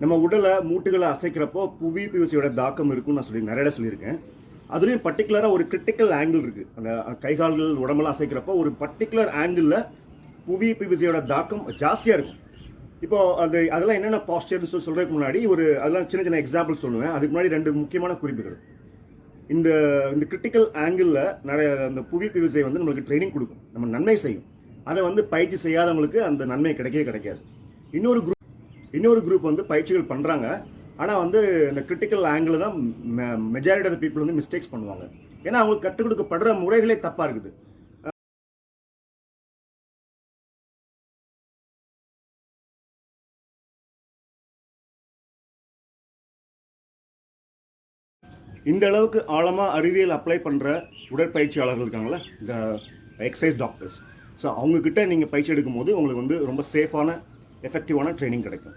நம்ம உடலை மூட்டுகளை அசைக்கிறப்போ புவி பிவிசியோட தாக்கம் இருக்குன்னு நான் நிறைய இடம் சொல்லியிருக்கேன். அதுலேயும் பர்டிகுலராக ஒரு கிரிட்டிக்கல் ஆங்கிள் இருக்குது. அந்த கைகால்கள் உடம்பெல்லாம் அசைக்கிறப்போ ஒரு பர்டிகுலர் ஆங்கிளில் புவி பிவிசியோட தாக்கம் ஜாஸ்தியாக இருக்கும். இப்போது அதெல்லாம் என்னென்ன பாஸ்டர்னு சொல்கிறதுக்கு முன்னாடி அதெல்லாம் சின்ன சின்ன எக்ஸாம்பிள் சொல்லுவேன். அதுக்கு முன்னாடி 2 முக்கியமான குறிப்புகள். இந்த கிரிட்டிக்கல் ஆங்கிளில் நிறைய அந்த புவி பிவிசை நம்மளுக்கு ட்ரைனிங் கொடுக்கும், நம்ம நன்மை செய்யும். அதை பயிற்சி செய்யாதவங்களுக்கு அந்த நன்மை கிடைக்காது. இன்னொரு குரூப் பயிற்சிகள் பண்ணுறாங்க. ஆனால் இந்த கிரிட்டிக்கல் ஆங்கிள் தான் மெஜாரிட்டி ஆஃப் பீப்புள் மிஸ்டேக்ஸ் பண்ணுவாங்க. ஏன்னா அவங்களுக்கு கற்றுக் கொடுக்கப்படுற முறைகளே தப்பாக இருக்குது. இந்த அளவுக்கு ஆழமாக அறிவியல் அப்ளை பண்ணுற உடற்பயிற்சியாளர்கள் இருக்காங்களே, இந்த எக்ஸசைஸ் டாக்டர்ஸ். ஸோ அவங்கக்கிட்ட நீங்கள் பயிற்சி எடுக்கும்போது உங்களுக்கு ரொம்ப சேஃபான எஃபெக்டிவான ட்ரைனிங் கிடைக்கும்.